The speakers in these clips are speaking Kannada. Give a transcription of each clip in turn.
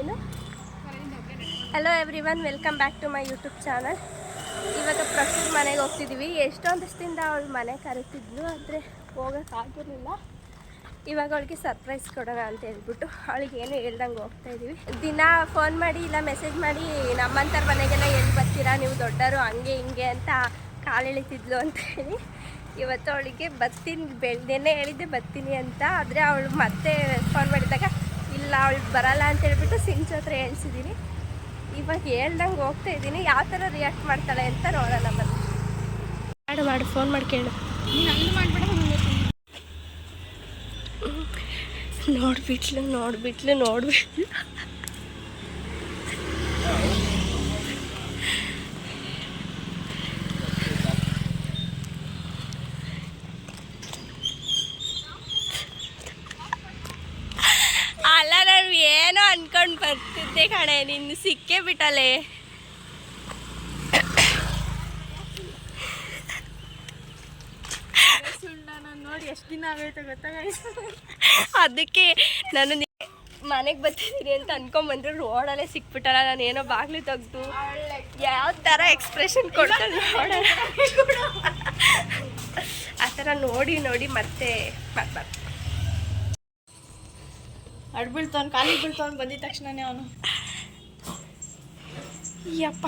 ಏನು hello everyone, welcome back to my YouTube channel. ಇವಾಗ ಪ್ರಸ್ತುತ ಮನೆಗೆ ಹೋಗ್ತಿದ್ದೀವಿ. ಎಷ್ಟೊಂದು ದಿವಸದಿಂದ ಅವಳು ಮನೆ ಕರೀತಿದ್ಲು, ಆದರೆ ಹೋಗೋಕ್ಕಾಗಿರಲಿಲ್ಲ. ಇವಾಗ ಅವಳಿಗೆ ಸರ್ಪ್ರೈಸ್ ಕೊಡೋಣ ಅಂತ ಹೇಳ್ಬಿಟ್ಟು ಅವಳಿಗೆ ಏನು ಹೇಳ್ದಂಗೆ ಹೋಗ್ತಾಯಿದ್ದೀವಿ. ದಿನ ಫೋನ್ ಮಾಡಿ ಇಲ್ಲ ಮೆಸೇಜ್ ಮಾಡಿ ನಮ್ಮಂಥರ ಮನೆಗೆಲ್ಲ ಎಲ್ಲಿ ಬರ್ತೀರಾ ನೀವು ದೊಡ್ಡವರು ಹಂಗೆ ಹಿಂಗೆ ಅಂತ ಕಾಲು ಎಳಿತಿದ್ಲು ಅಂತ ಹೇಳಿ ಇವತ್ತು ಅವಳಿಗೆ ಬರ್ತೀನಿ ನೆನ್ನೆ ಹೇಳಿದ್ದೆ ಬರ್ತೀನಿ ಅಂತ. ಆದರೆ ಅವಳು ಮತ್ತೆ ಫೋನ್ ಮಾಡಿದಾಗ ಇಲ್ಲ ಅವಳು ಬರಲ್ಲ ಅಂತ ಹೇಳ್ಬಿಟ್ಟು ಸಿಂಚು ಹತ್ರ ಹೇಳ್ಸಿದ್ದೀನಿ. ಇವಾಗ ಹೇಳ್ದಂಗೆ ಹೋಗ್ತಾ ಇದ್ದೀನಿ. ಯಾವ ಥರ ರಿಯಾಕ್ಟ್ ಮಾಡ್ತಾಳೆ ಅಂತ ನೋಡೋಣ. ಮಾಡು ಫೋನ್ ಮಾಡಿ ಕೇಳು. ನೋಡ್ಬಿಟ್ಲು ಅಲ್ಲ, ನಾನು ಏನೋ ಅನ್ಕೊಂಡು ಬರ್ತಿದ್ದೆ ಕಣೆ, ನಿನ್ನ ಸಿಕ್ಕೇ ಬಿಟ್ಟಲೆ. ನೋಡಿ ಎಷ್ಟು ದಿನ ಆಗೈತೆ ಗೊತ್ತಾಗೈತೆ. ಅದಕ್ಕೆ ನಾನು ಮನೆಗೆ ಬರ್ತಿದ್ದೀನಿ ಅಂತ ಅನ್ಕೊಂಬಂದ್ರೆ ರೋಡಲ್ಲೇ ಸಿಕ್ಬಿಟ್ಟಲ್ಲ. ನಾನು ಏನೋ ಬಾಗ್ಲು ತೆಗ್ದು ಯಾವ ಥರ ಎಕ್ಸ್ಪ್ರೆಷನ್ ಕೊಡ್ತಾಳೆ ನೋಡೋಣ. ಆ ಥರ ನೋಡಿ ಮತ್ತೆ ಮಾತಾಡ್ತೀನಿ. ಅಡ್ಬೀಳ್ತಾವ್ನು, ಕಾಲಿಗೆ ಬೀಳ್ತಾವ್ನು ಬಂದಿದ ತಕ್ಷಣನೇ ಅವನು. ಯಪ್ಪ,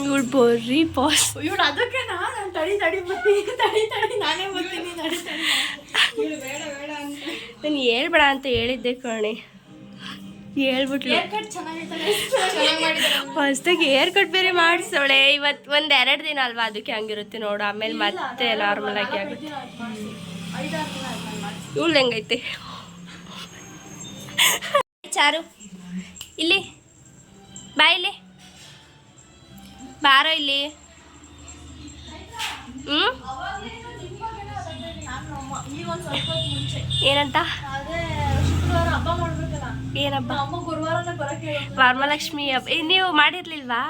ಇವಳು ಬರ್ರಿ ಬಾಸ್. ಇವಳು ಅದಕ್ಕೆ ನಾನು ತಡಿ ಬರ್ತೀನಿ ನಾನೇ ಬರ್ತೀನಿ ಬೇಡ ಅಂತ ನಾನು ಹೇಳ್ಬೇಡ ಅಂತ ಹೇಳಿದ್ದೆ ಕಣೆ, ಹೇಳ್ಬಿಟ್ಲು. ಹೊಸ್ದಾಗಿ ಹೇರ್ ಕಟ್ ಬೇರೆ ಮಾಡಿಸೋಳೆ. ಇವತ್ತು 1-2 ದಿನ ಅಲ್ವಾ, ಅದಕ್ಕೆ ಹಂಗಿರುತ್ತೆ ನೋಡು. ಆಮೇಲೆ ಮತ್ತೆ ನಾರ್ಮಲ್ ಆಗಿ ಆಗುತ್ತೆ. ಇವಳು ಹೆಂಗೈತೆ ಚಾರು? ಇಲ್ಲಿ ಬಾ, ಇಲ್ಲಿ ಬಾರೋ ಇಲ್ಲಿ. ಏನಂತ? ಏನಬ್ಬ? ವರಮಹಾಲಕ್ಷ್ಮಿ ಹಬ್ಬ ನೀವು ಮಾಡಿರ್ಲಿಲ್ವಾ?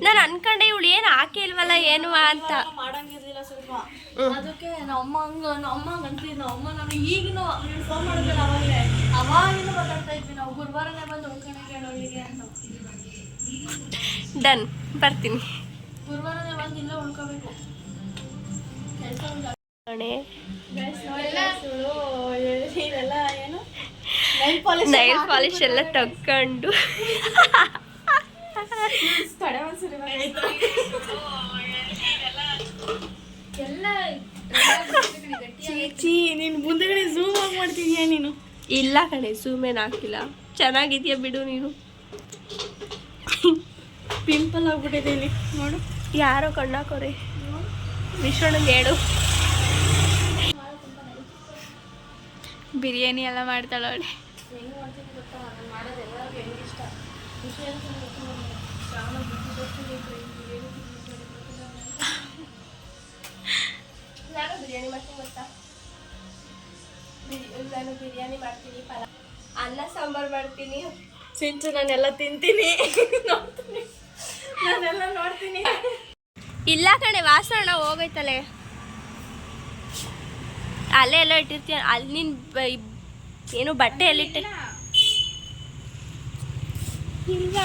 ನಾನು ಅನ್ಕೊಂಡೆ ಇವಳು ಏನು ಹಾಕಿ ಇಲ್ವಲ್ಲ ಏನು ಅಂತ. ಮಾಡಂಗಿರ್ಲಿಲ್ಲ ಸ್ವಲ್ಪ, ಅದಕ್ಕೆ ನಮ್ಮ ಅಮ್ಮ ಅಂತಿದ್. ನಮ್ಮ ನಾನು ಈಗಿನ ಫೋನ್ ಮಾಡಿದ್ರಲ್ಲ ಅವಾಗಿನ ಮಾತಾಡ್ತಾ ಇದ್ವಿ ನಾವು. ಗುರುವಾರನೇ ಬಂದು ಉಳ್ಕಣೆ ಕೇಳೋಳಿಗೆ ಅಂತ. ಡನ್, ಬರ್ತೀನಿ. ಗುರುವಾರನೇ ಬಂದು ಇಲ್ಲ ಉಳ್ಕೋಬೇಕು. ಇದೆಲ್ಲ ಏನು ನೈಲ್ ಪಾಲಿಶ್ ಎಲ್ಲ ತಕ್ಕೊಂಡು ಚೀಚಿ, ನೀನು ಮುಂದೆಗಡೆ ಝೂಮ್ ಆಗಿ ಮಾಡ್ತಿದ್ಯಾ ನೀನು? ಇಲ್ಲ ಕಣೆ, ಝೂಮ್ ಏನು ಹಾಕಿಲ್ಲ. ಚೆನ್ನಾಗಿದ್ಯಾ ಬಿಡು ನೀನು. ಪಿಂಪಲ್ ಆಗ್ಬಿಟ್ಟಿದೆ ಇಲ್ಲಿ ನೋಡು. ಯಾರೋ ಕಣ್ಣಾಕೋರೆ. ವಿಶ್ವಣ್ಣಂಗೆ ಹೇಳು. ಬಿರಿಯಾನಿ ಎಲ್ಲ ಮಾಡ್ತಾಳವಳೆ. ನಾನು ಬಿರಿಯಾನಿ ಮಾಡ್ತೀನಿ ಗೊತ್ತಾ? ನಾನು ಬಿರಿಯಾನಿ ಮಾಡ್ತೀನಿ, ಅನ್ನ ಸಾಂಬಾರು ಮಾಡ್ತೀನಿ. ಸಿಂಚು ನಾನೆಲ್ಲ ತಿಂತೀನಿ, ನಾನೆಲ್ಲ ನೋಡ್ತೀನಿ. ಇಲ್ಲ ಕಣೆ, ವಾಸಣ ಹೋಗೈತಲೆ. ಅಲ್ಲೇ ಎಲ್ಲ ಇಟ್ಟಿರ್ತೀಯ ಅಲ್ಲಿ. ನೀನು ಏನು ಬಟ್ಟೆ ಎಲ್ಲಿಟ್ಟೆ? ಇಲ್ಲ,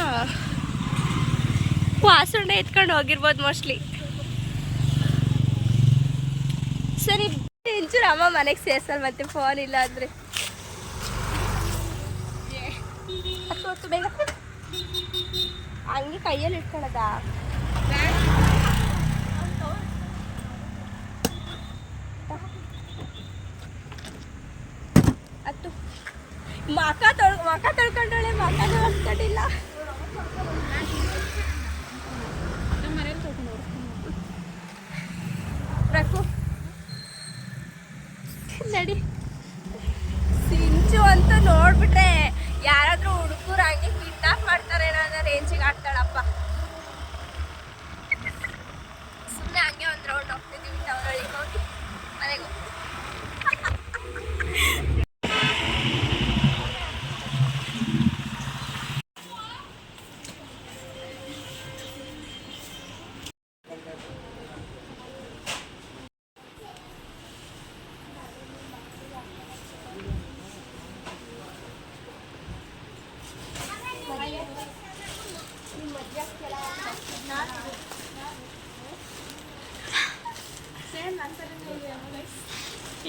ವಾಸಣ್ಣ ಎತ್ಕೊಂಡು ಹೋಗಿರ್ಬೋದು ಮೋಸ್ಟ್ಲಿ. ಸರಿ, ಇಂಚೂರು ಅಮ್ಮ ಮನೆಗೆ ಸೇರ್ಸಲ್ ಮತ್ತೆ ಫೋನ್ ಇಲ್ಲ ಅಂದರೆ. ಹೊತ್ತು ಬೇಗ ಹಂಗೆ ಕೈಯಲ್ಲಿ ಇಟ್ಕೊಳ್ಳೋದ? ಹತ್ತು ಮಕ ತೊಳ್ಕೊಂಡಳೆ, ಮಕನೂ ಹೊಸ್ಕೊಂಡಿಲ್ಲ. ರಕು ನಡಿ. ಸಿಂಚು ಅಂತೂ ನೋಡ್ಬಿಟ್ರೆ ಯಾರಾದ್ರೂ ಹುಡುಗರು ಹಂಗೆ ಕಿಡ್ನಾಪ್ ಮಾಡ್ತಾರೆ ಅನ್ನೋ ರೇಂಜಿಗೆ ಆಡ್ತಾಳಪ್ಪ. ಸುಮ್ಮನೆ ಹಂಗೆ ಒಂದು ರೌಂಡ್ ಹೋಗ್ತಿದ್ದೀವಿ ಟವರೊಳಗೆ ಹೋಗಿ ಮನೆಗೆ ಹೋಗಿ.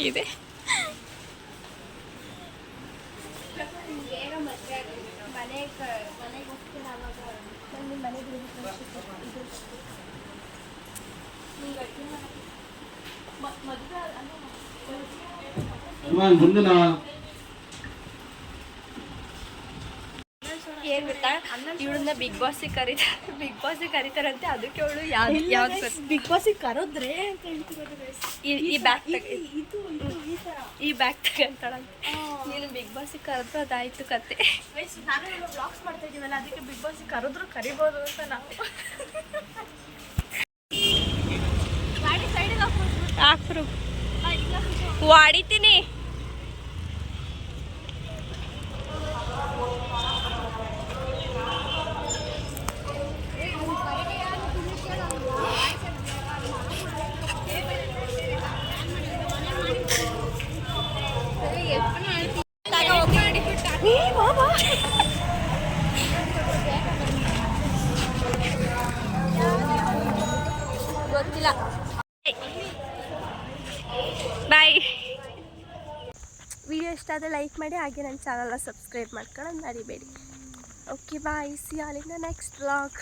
ಇದೆ. ಬೇಗ ಮದುವೆ ಆಗೋದು ಮನೆಗೆ ಹೋಗ್ತೀನಿ. ಆವಾಗ ನಾನು ನಿಮ್ಮ ಮನೆಗೆ ಏನ್ ಗೊತ್ತಾ, ಇವಳನ್ನ ಬಿಗ್ ಬಾಸಿಗೆ ಕರೀತಾರಂತೆ. ಅದಕ್ಕೆ ಅವಳು ಯಾವ್ದು ಬಿಗ್ ಬಾಸಿಗೆ ಕರೆದ್ರೆ ಅಂತ ಹೇಳ್ತಿರೋದು guys. ಈ ಬ್ಯಾಗ್ ಇದು ಈ ಥರ ಈ ಬ್ಯಾಗ್ ತಗಂತಾಳಂತೆ. ನೀನು ಬಿಗ್ ಬಾಸಿಗೆ ಕರೆದ್ರೆ ಅದಾಯ್ತು ಕತೆ. ನಾನು ವ್ಲಾಗ್ಸ್ ಮಾಡ್ತಾ ಇದೀವಲ್ಲ, ಅದಕ್ಕೆ ಬಿಗ್ ಬಾಸಿಗೆ ಕರೆದ್ರು ಕರಿಬೋದು ಅಂತ ನಾವು. ಗಾಡಿ ಸೈಡಿಗೆ ಹಾಕ್ರು ವಾಡಿತೀನಿ. ಗೊತ್ತಿಲ್ಲ. ಬಾಯ್. ವಿಡಿಯೋ ಇಷ್ಟ ಆದರೆ ಲೈಕ್ ಮಾಡಿ, ಹಾಗೆ ನನ್ನ ಚಾನಲ್ನ ಸಬ್ಸ್ಕ್ರೈಬ್ ಮಾಡ್ಕೊಳ್ಳೋದು ಮರಿಬೇಡಿ. Okay bye, see all in the next vlog.